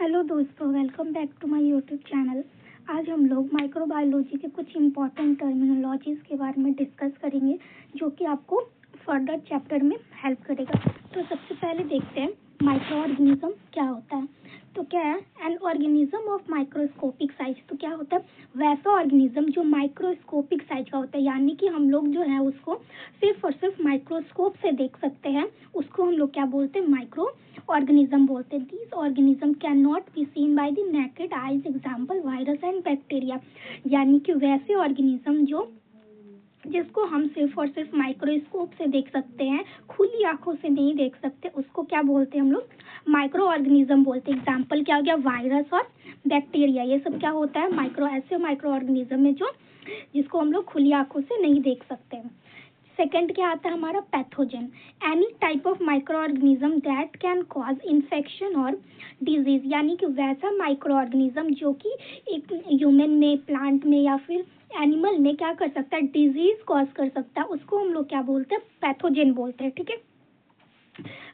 Hello दोस्तों, welcome back to my YouTube channel. आज हम लोग माइक्रोबायोलॉजी के कुछ इम्पॉर्टेंट टर्मिनोलॉजीज़ के बारे में डिस्कस करेंगे जो कि आपको फर्दर चैप्टर में हेल्प करेगा। तो सबसे पहले देखते हैं माइक्रो ऑर्गेनिज्म क्या होता है। तो क्या है an organism of microscopic size. तो क्या होता है वैसा ऑर्गेनिज्म जो माइक्रोस्कोपिक साइज का होता है, यानी कि हम लोग जो है उसको सिर्फ और सिर्फ माइक्रोस्कोप से देख सकते हैं। उसको हम लोग क्या बोलते हैं, माइक्रो ऑर्गेनिज्म बोलते हैं। These organism can not be seen by the naked eyes, example virus and bacteria. यानी कि वैसे ऑर्गेनिज्म जो जिसको हम सिर्फ और सिर्फ माइक्रोस्कोप से देख सकते हैं, खुली आंखों से नहीं देख सकते, उसको क्या बोलते हैं हम लोग, माइक्रो ऑर्गेनिज्म बोलते हैं। एग्जाम्पल क्या हो गया, वायरस और बैक्टीरिया। ये सब क्या होता है, ऐसे माइक्रो ऑर्गेनिज्म में जो जिसको हम लोग खुली आंखों से नहीं देख सकते। सेकेंड क्या आता है हमारा, pathogen. Any type of micro organism that can cause infection और डिजीज। यानी कि वैसा माइक्रो ऑर्गेनिज्म जो कि एक ह्यूमन में, प्लांट में या फिर एनिमल में क्या कर सकता है, डिजीज कॉज कर सकता है, उसको हम लोग क्या बोलते हैं, पैथोजन बोलते हैं। ठीक है,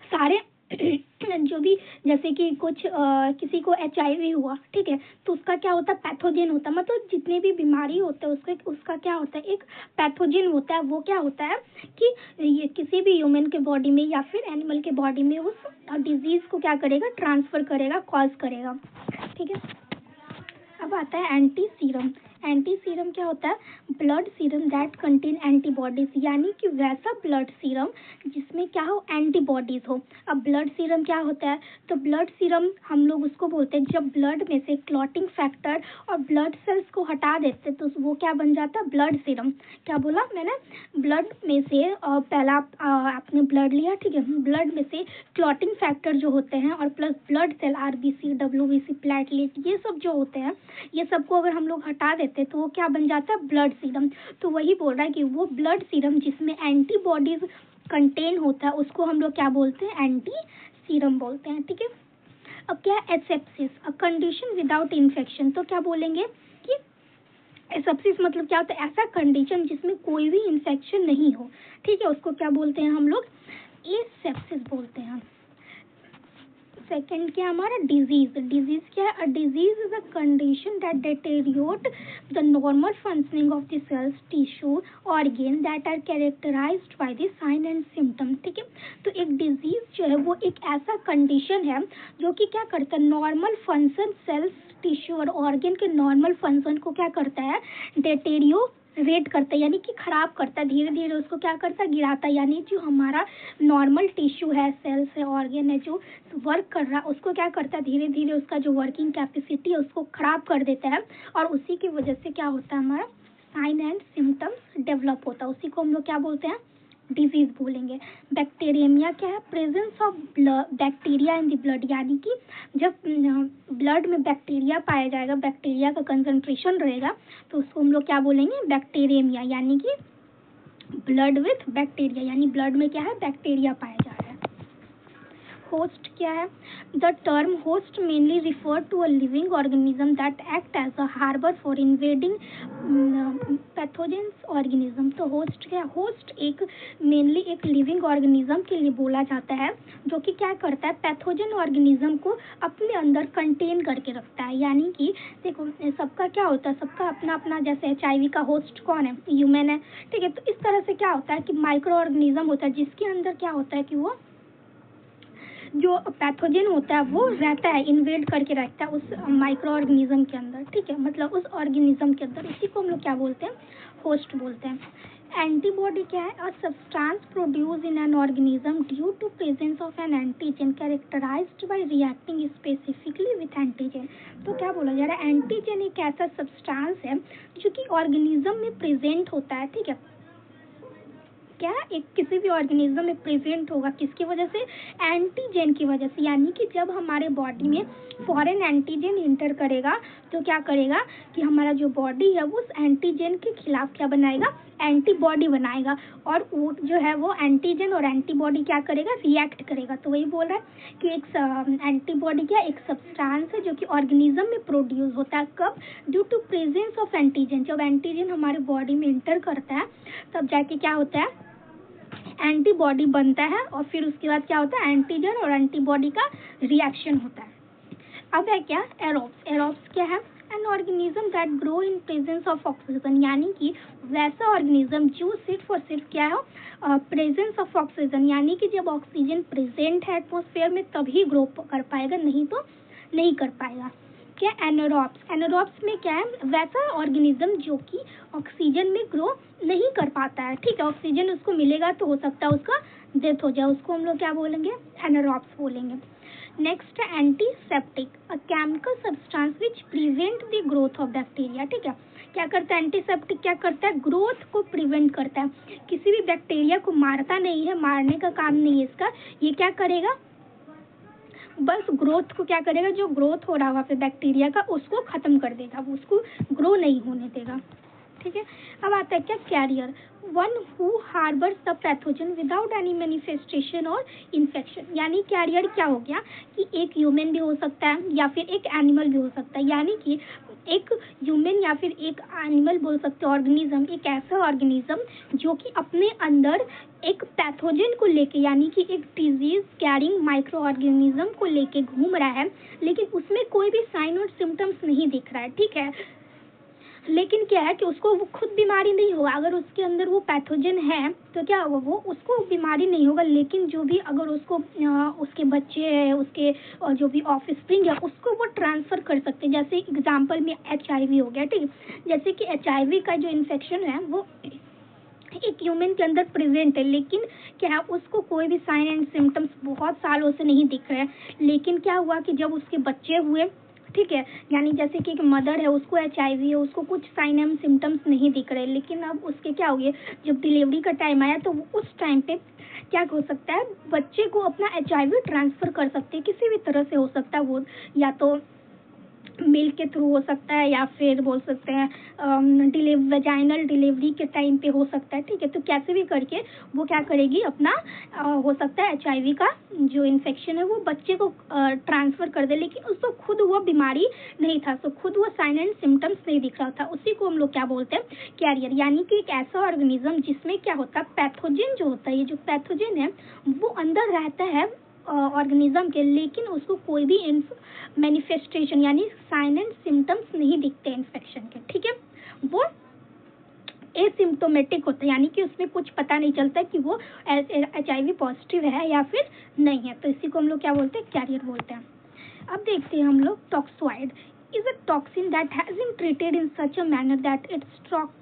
सारे जो भी, जैसे कि कुछ किसी को HIV हुआ, ठीक है, तो उसका क्या होता है, पैथोजन होता है। मतलब जितने भी बीमारी होते हैं उसका क्या होता है, एक पैथोजन होता है। वो क्या होता है कि ये किसी भी ह्यूमन के बॉडी में या फिर एनिमल के बॉडी में उस डिजीज को क्या करेगा, ट्रांसफर करेगा, कॉज करेगा। ठीक है, अब आता है एंटी सीरम। एंटी सीरम क्या होता है, blood serum that contain antibodies. यानी कि वैसा ब्लड सीरम जिसमें क्या हो, एंटीबॉडीज हो। अब ब्लड सीरम क्या होता है, तो ब्लड सीरम हम लोग उसको बोलते हैं जब ब्लड में से क्लॉटिंग फैक्टर और ब्लड सेल्स को हटा देते तो वो क्या बन जाता है, ब्लड सीरम। क्या बोला मैंने, ब्लड में से पहला आपने ब्लड लिया, ठीक है, ब्लड में से क्लॉटिंग फैक्टर जो होते हैं और plus blood cell, RBC, WBC, platelet, ये सब जो होते हैं, ये सबको अगर हम लोग हटा देते तो वो क्या बन जाता है, ब्लड सीरम। तो वही बोल रहा है कि वो ब्लड सीरम जिसमें एंटीबॉडीज कंटेन होता है उसको हम लोग क्या बोलते हैं, एंटी सीरम बोलते हैं। ठीक है, अब क्या है, asepsis, a condition without infection. तो क्या बोलेंगे कि एसेप्सिस मतलब क्या होता है, ऐसा कंडीशन जिसमें कोई भी इन्फेक्शन नहीं हो। ठीक है, उसको क्या बोलते हैं हम लोग, एसेप्सिस बोलते हैं। सेकेंड क्या हमारा, डिजीज। डिजीज क्या है, a disease is a condition that deteriorate the normal functioning of the cells, tissue, organ that are characterized by the sign and symptom. ठीक है, तो एक डिजीज जो है वो एक ऐसा कंडीशन है जो कि क्या करता है, नॉर्मल फंक्शन, सेल्स, टिश्यू और ऑर्गन के नॉर्मल फंक्शन को क्या करता है, डेटेरियोरेट करता है, यानी कि खराब करता है, धीरे धीरे उसको क्या करता है, गिराता है। यानी जो हमारा नॉर्मल टिश्यू है, सेल्स है, ऑर्गन है, जो वर्क कर रहा है उसको क्या करता है, धीरे धीरे उसका जो वर्किंग कैपेसिटी है उसको खराब कर देता है। और उसी की वजह से क्या होता है, हमारा साइन एंड सिम्टम्स डेवलप होता है। उसी को हम लोग क्या बोलते हैं, डिजीज बोलेंगे। बैक्टीरियमिया क्या है, presence of bacteria in the blood. यानी कि जब ब्लड में बैक्टीरिया पाया जाएगा, बैक्टीरिया का कंसंट्रेशन रहेगा तो उसको हम लोग क्या बोलेंगे, बैक्टीरियमिया। यानी कि ब्लड विथ बैक्टीरिया, यानी ब्लड में क्या है, बैक्टीरिया पाया जा रहा है। होस्ट क्या है, the term host mainly refer to a living organism that act as a harbour for invading pathogens organism. तो होस्ट क्या है, होस्ट एक मेनली एक लिविंग ऑर्गेनिज्म के लिए बोला जाता है जो कि क्या करता है, पैथोजन ऑर्गेनिज्म को अपने अंदर कंटेन करके रखता है। यानी कि देखो सबका क्या होता है, सबका अपना अपना, जैसे HIV का होस्ट कौन है, ह्यूमन है। ठीक है, तो इस तरह से क्या होता है कि माइक्रो ऑर्गेनिज्म होता है जिसके अंदर क्या होता है कि वो जो पैथोजन होता है वो रहता है, इन्वेड करके रहता है उस माइक्रो ऑर्गेनिज्म के अंदर। ठीक है, मतलब उस ऑर्गेनिज्म के अंदर, उसी को हम लोग क्या बोलते हैं, होस्ट बोलते हैं। एंटीबॉडी क्या है, a substance produce in an organism due to presence of an antigen characterized by reacting specifically with antigen. तो क्या बोला जा रहा है, एंटीजन एक ऐसा सब्सटेंस है जो कि ऑर्गेनिज्म में प्रेजेंट होता है। ठीक है, क्या एक किसी भी ऑर्गेनिज्म में प्रेजेंट होगा, किसकी वजह से, एंटीजन की वजह से। यानी कि जब हमारे बॉडी में फॉरेन एंटीजन इंटर करेगा तो क्या करेगा कि हमारा जो बॉडी है वो उस एंटीजन के खिलाफ क्या बनाएगा, एंटीबॉडी बनाएगा। और वो जो है वो एंटीजन और एंटीबॉडी क्या करेगा, रिएक्ट करेगा। तो वही बोल रहा है कि एक एंटीबॉडी क्या एक सब्सटेंस है जो कि ऑर्गेनिज्म में प्रोड्यूस होता है, कब, due to presence of antigen. जब एंटीजन हमारे बॉडी में इंटर करता है तब जाके क्या होता है, एंटीबॉडी बनता है और फिर उसके बाद क्या होता है, एंटीजन और एंटीबॉडी का रिएक्शन होता है। अब है क्या एरोब्स। एरोब्स क्या है? An organism that grow in presence of oxygen, यानी कि वैसा ऑर्गेनिज्म जो सिर्फ और सिर्फ क्या है प्रेजेंस ऑफ ऑक्सीजन, यानी कि जब ऑक्सीजन प्रेजेंट है एटमॉस्फेयर में तभी ग्रो कर पाएगा, नहीं तो नहीं कर पाएगा। क्या एनारोब्स। एनारोब्स में क्या है? वैसा ऑर्गेनिज्म जो कि ऑक्सीजन में ग्रो नहीं कर पाता है, ठीक है, ऑक्सीजन उसको मिलेगा तो हो सकता है उसका डेथ हो जाए, उसको हम लोग क्या बोलेंगे? एनारोब्स बोलेंगे। नेक्स्ट है antiseptic, a chemical substance which prevent the growth of bacteria, ठीक है। क्या करता है एंटीसेप्टिक? क्या करता है? ग्रोथ को प्रिवेंट करता है, किसी भी बैक्टीरिया को मारता नहीं है, मारने का काम नहीं है इसका, ये क्या करेगा? बस ग्रोथ को क्या करेगा? जो ग्रोथ हो रहा होगा फिर बैक्टीरिया का उसको खत्म कर देगा, वो उसको ग्रो नहीं होने देगा, ठीक है। अब आता है क्या carrier, one who harbours the pathogen without any manifestation और इन्फेक्शन, यानी कैरियर क्या हो गया कि एक ह्यूमन भी हो सकता है या फिर एक एनिमल भी हो सकता है, यानी कि एक ह्यूमन या फिर एक एनिमल बोल सकते हैं, ऑर्गेनिज्म, एक ऐसा ऑर्गेनिज्म जो कि अपने अंदर एक पैथोजन को लेके, यानी कि एक डिजीज कैरिंग माइक्रो ऑर्गेनिज्म को लेके घूम रहा है, लेकिन उसमें कोई भी साइन और सिम्टम्स नहीं दिख रहा है, ठीक है। लेकिन क्या है कि उसको वो खुद बीमारी नहीं होगा, अगर उसके अंदर वो पैथोजन है तो क्या होगा? वो उसको बीमारी नहीं होगा, लेकिन जो भी अगर उसको उसके बच्चे है, उसके जो भी ऑफस्प्रिंग है उसको वो ट्रांसफ़र कर सकते हैं। जैसे एग्जांपल में HIV हो गया, ठीक है। जैसे कि HIV का जो इन्फेक्शन है वो एक ह्यूमन के अंदर प्रेजेंट है, लेकिन क्या है उसको कोई भी साइन एंड सिम्टम्स बहुत सालों से नहीं दिख रहे हैं, लेकिन क्या हुआ कि जब उसके बच्चे हुए, ठीक है, यानी जैसे कि एक मदर है उसको HIV है, उसको कुछ साइन एंड सिम्टम्स नहीं दिख रहे, लेकिन अब उसके क्या हो गए, जब डिलीवरी का टाइम आया तो उस टाइम पे क्या हो सकता है, बच्चे को अपना HIV ट्रांसफ़र कर सकते हैं, किसी भी तरह से हो सकता है, वो या तो मिल्क के थ्रू हो सकता है या फिर बोल सकते हैं वेजाइनल डिलीवरी के टाइम पे हो सकता है, ठीक है। तो कैसे भी करके वो क्या करेगी अपना हो सकता है HIV का जो इन्फेक्शन है वो बच्चे को ट्रांसफ़र कर दे, लेकिन उसको खुद वो बीमारी नहीं था, तो खुद वो साइन एंड सिम्टम्स नहीं दिख रहा था, उसी को हम लोग क्या बोलते हैं? कैरियर, यानी कि एक ऐसा ऑर्गेनिज्म जिसमें क्या होता है पैथोजन जो होता है, ये जो पैथोजन है वो अंदर रहता है ऑर्गेनिज्म के, लेकिन उसको कोई भी मैनिफेस्टेशन यानी साइन एंड सिम्टम्स नहीं दिखते इन्फेक्शन के, ठीक है। वो एसिम्टोमेटिक होता है, यानी कि उसमें कुछ पता नहीं चलता कि वो HIV पॉजिटिव है या फिर नहीं है, तो इसी को हम लोग क्या बोलते हैं? कैरियर बोलते हैं। अब देखते हैं हम लोग toxoid is a toxin that has been treated in such a manner that its toxic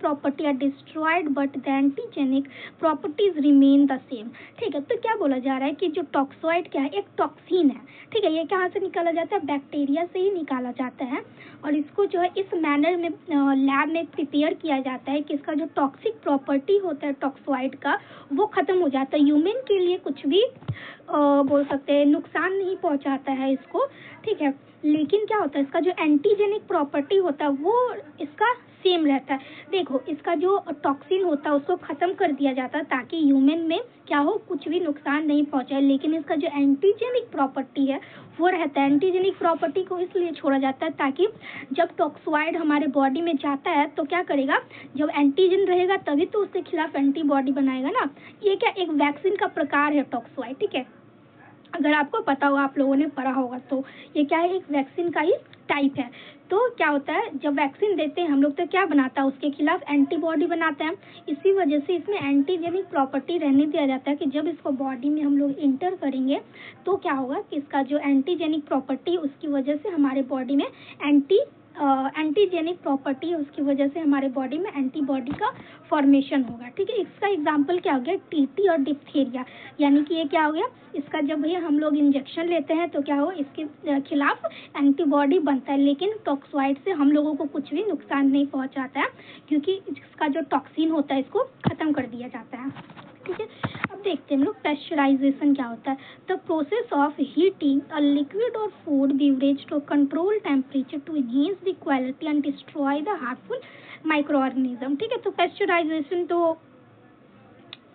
property are destroyed but the antigenic properties remain the same, ठीक है। तो क्या बोला जा रहा है कि जो टॉक्सोइड क्या है? एक टॉक्सिन है, ठीक है। ये कहाँ से निकाला जाता है? बैक्टीरिया से ही निकाला जाता है, और इसको जो है इस मैनर में लैब में प्रिपेयर किया जाता है कि इसका जो टॉक्सिक प्रॉपर्टी होता है टॉक्सोइड का वो ख़त्म हो जाता है, ह्यूमन के लिए कुछ भी बोल सकते हैं नुकसान नहीं पहुंचाता है इसको, ठीक है। लेकिन क्या होता है इसका जो एंटीजेनिक प्रॉपर्टी होता है वो इसका सेम रहता है। देखो इसका जो टॉक्सिन होता है उसको ख़त्म कर दिया जाता है ताकि ह्यूमन में क्या हो, कुछ भी नुकसान नहीं पहुंचाए, लेकिन इसका जो एंटीजेनिक प्रॉपर्टी है वो रहता है। एंटीजेनिक प्रॉपर्टी को इसलिए छोड़ा जाता है ताकि जब टॉक्सोइड हमारे बॉडी में जाता है तो क्या करेगा, जब एंटीजन रहेगा तभी तो उसके खिलाफ एंटीबॉडी बनाएगा ना। ये क्या एक वैक्सीन का प्रकार है टॉक्सोइड, ठीक है। अगर आपको पता होगा, आप लोगों ने पढ़ा होगा, तो ये क्या है? एक वैक्सीन का ही टाइप है। तो क्या होता है जब वैक्सीन देते हैं हम लोग तो क्या बनाता है? उसके खिलाफ एंटीबॉडी बनाते हैं। इसी वजह से इसमें एंटीजेनिक प्रॉपर्टी रहने दिया जाता है कि जब इसको बॉडी में हम लोग इंटर करेंगे तो क्या होगा कि इसका जो एंटीजेनिक प्रॉपर्टी उसकी वजह से हमारे बॉडी में एंटीजेनिक प्रॉपर्टी है, उसकी वजह से हमारे बॉडी में एंटीबॉडी का फॉर्मेशन होगा, ठीक है। इसका एग्जांपल क्या हो गया? TT और डिप्थीरिया, यानी कि ये क्या हो गया, इसका जब भैया हम लोग इंजेक्शन लेते हैं तो क्या हो, इसके खिलाफ एंटीबॉडी बनता है, लेकिन टॉक्सोइड से हम लोगों को कुछ भी नुकसान नहीं पहुंचाता है क्योंकि इसका जो टॉक्सिन होता है इसको ख़त्म कर दिया जाता है, ठीक है। अब देखते हैं हम लोग पेस्चराइजेशन क्या होता है। The process of heating a liquid or food beverage to control temperature to enhance the quality and destroy the harmful microorganism, ठीक है। तो पेस्चराइजेशन तो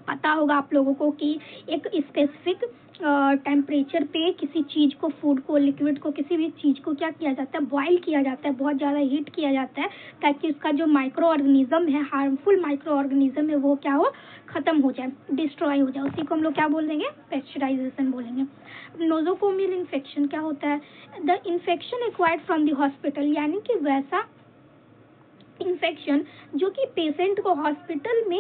पता होगा आप लोगों को कि एक स्पेसिफिक टेम्परेचर पे किसी चीज़ को, फूड को, लिक्विड को, किसी भी चीज़ को क्या किया जाता है, बॉईल किया जाता है, बहुत ज़्यादा हीट किया जाता है ताकि उसका जो माइक्रो ऑर्गेनिज्म है, हार्मफुल माइक्रो ऑर्गेनिज्म है, वो क्या हो, ख़त्म हो जाए, डिस्ट्रॉय हो जाए। उसी को हम लोग क्या बोलेंगे, पेस्चराइजेशन बोलेंगे। नोजोकोमियल इन्फेक्शन क्या होता है, the infection acquired from the hospital, यानी कि वैसा इन्फेक्शन जो कि पेशेंट को हॉस्पिटल में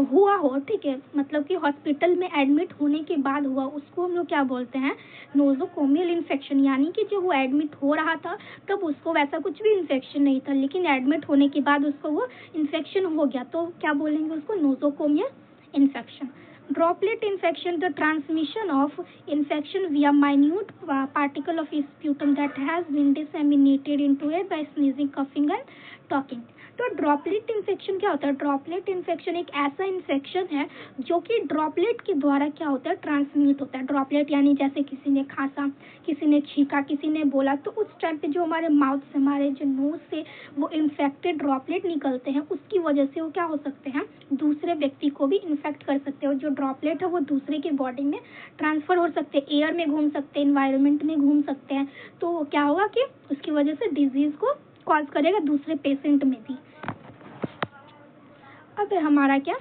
हुआ हो, ठीक है, मतलब कि हॉस्पिटल में एडमिट होने के बाद हुआ, उसको हम लोग क्या बोलते हैं, नोजोकोमियल इन्फेक्शन। यानी कि जब वो एडमिट हो रहा था तब उसको वैसा कुछ भी इन्फेक्शन नहीं था, लेकिन एडमिट होने के बाद उसको वो इन्फेक्शन हो गया, तो क्या बोलेंगे उसको, nosocomial infection. Droplet infection, the transmission of infection via minute particle of sputum that has been disseminated into air by sneezing, coughing and talking. तो ड्रॉपलेट इन्फेक्शन क्या होता है, ड्रॉपलेट इन्फेक्शन एक ऐसा इन्फेक्शन है जो कि ड्रॉपलेट के द्वारा क्या होता है, ट्रांसमिट होता है। ड्रॉपलेट यानी जैसे किसी ने खांसा, किसी ने छींका, किसी ने बोला, तो उस टाइम पे जो हमारे माउथ से, हमारे जो नोज से वो इन्फेक्टेड ड्रॉपलेट निकलते हैं, उसकी वजह से वो क्या हो सकते हैं, दूसरे व्यक्ति को भी इन्फेक्ट कर सकते हैं। और जो ड्रॉपलेट है वो दूसरे की बॉडी में ट्रांसफ़र हो सकते हैं, एयर में घूम सकते हैं, इन्वायरमेंट में घूम सकते हैं, तो क्या होगा कि उसकी वजह से डिजीज़ को कॉज करेगा दूसरे पेशेंट में भी। अब हमारा क्या,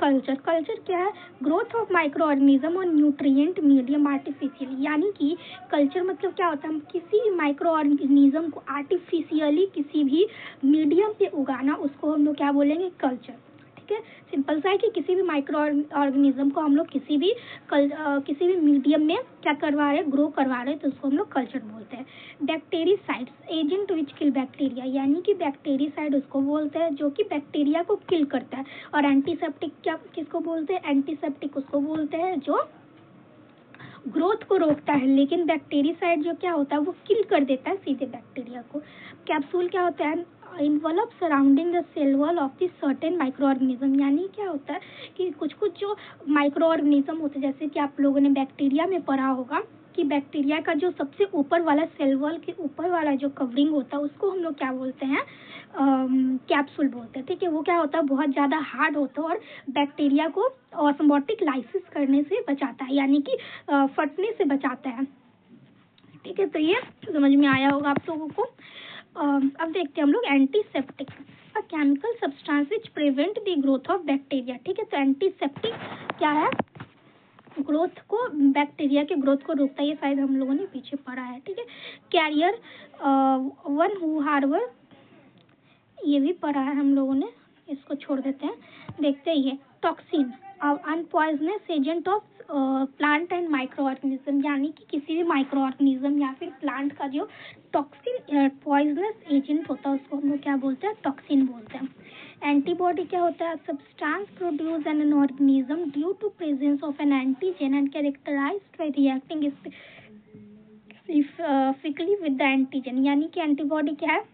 कल्चर। कल्चर क्या है, ग्रोथ ऑफ माइक्रो ऑर्गेनिज्म और न्यूट्रिएंट मीडियम आर्टिफिशियली। यानी कि कल्चर मतलब क्या होता है, हम किसी भी माइक्रो ऑर्गेनिज्म को आर्टिफिशियली किसी भी मीडियम पे उगाना, उसको हम लोग क्या बोलेंगे, कल्चर। ठीक है, सिंपल सा है कि किसी भी माइक्रो ऑर्गेनिज्म को हम लोग किसी भी मीडियम में क्या करवा रहे हैं, ग्रो करवा रहे हैं, तो उसको हम लोग कल्चर बोलते हैं। बैक्टीरिसाइड्स, एजेंट विच किल बैक्टीरिया, यानी कि बैक्टीरिसाइड उसको बोलते हैं जो कि बैक्टीरिया को किल करता है। और एंटीसेप्टिक क्या, किसको बोलते हैं, एंटीसेप्टिक उसको बोलते हैं जो ग्रोथ को रोकता है। लेकिन बैक्टीरिसाइड जो क्या होता है, वो किल कर देता है सीधे बैक्टीरिया को। कैप्सूल क्या होता है, involve surrounding the cell wall of the certain microorganism. यानी क्या होता है कि कुछ कुछ जो माइक्रो ऑर्गेनिज्म होते हैं, जैसे कि आप लोगों ने बैक्टीरिया में पढ़ा होगा कि बैक्टीरिया का जो सबसे ऊपर वाला सेल वॉल के ऊपर वाला जो कवरिंग होता है, उसको हम लोग क्या बोलते हैं, कैप्सूल बोलते हैं। ठीक है, वो क्या होता है, बहुत ज़्यादा हार्ड होता है और बैक्टीरिया को ऑस्मोटिक लाइसिस करने से बचाता है, यानी कि फटने से बचाता है। ठीक है, तो ये समझ में आया होगा आप लोगों को। अब देखते हैं हम लोग antiseptic, a chemical substance which prevent the growth of bacteria. ठीक है, तो एंटीसेप्टिक क्या है, ग्रोथ को, बैक्टीरिया के ग्रोथ को रोकता है। ये शायद हम लोगों ने पीछे पढ़ा है। ठीक है, कैरियर वन हु हार्बर, ये भी पढ़ा है हम लोगों ने, इसको छोड़ देते हैं। देखते हैं ये toxin, an poisonous agent of plant and microorganism, यानी कि किसी भी माइक्रो ऑर्गेनिज्म या फिर प्लांट का जो टॉक्सिन पॉइजनस एजेंट होता है, उसको हम लोग क्या बोलते हैं, टॉक्सिन बोलते हैं। एंटीबॉडी क्या होता है, substance produce in an organism due to presence of an antigen and characterized by reacting specifically with the antigen. यानी कि एंटीबॉडी क्या है,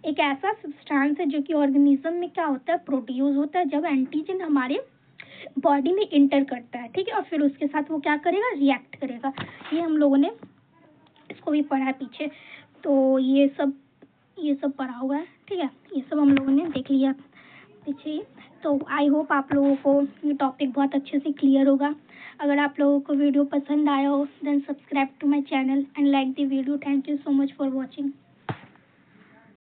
एक ऐसा सब्सटेंस है जो कि ऑर्गेनिज्म में क्या होता है, प्रोड्यूस होता है जब एंटीजन हमारे बॉडी में इंटर करता है। ठीक है, और फिर उसके साथ वो क्या करेगा, रिएक्ट करेगा। ये हम लोगों ने इसको भी पढ़ा है पीछे, तो ये सब पढ़ा हुआ है। ठीक है, ये सब हम लोगों ने देख लिया पीछे। तो आई होप आप लोगों को ये टॉपिक बहुत अच्छे से क्लियर होगा। अगर आप लोगों को वीडियो पसंद आया हो then subscribe to my channel and like the video. Thank you so much for watching.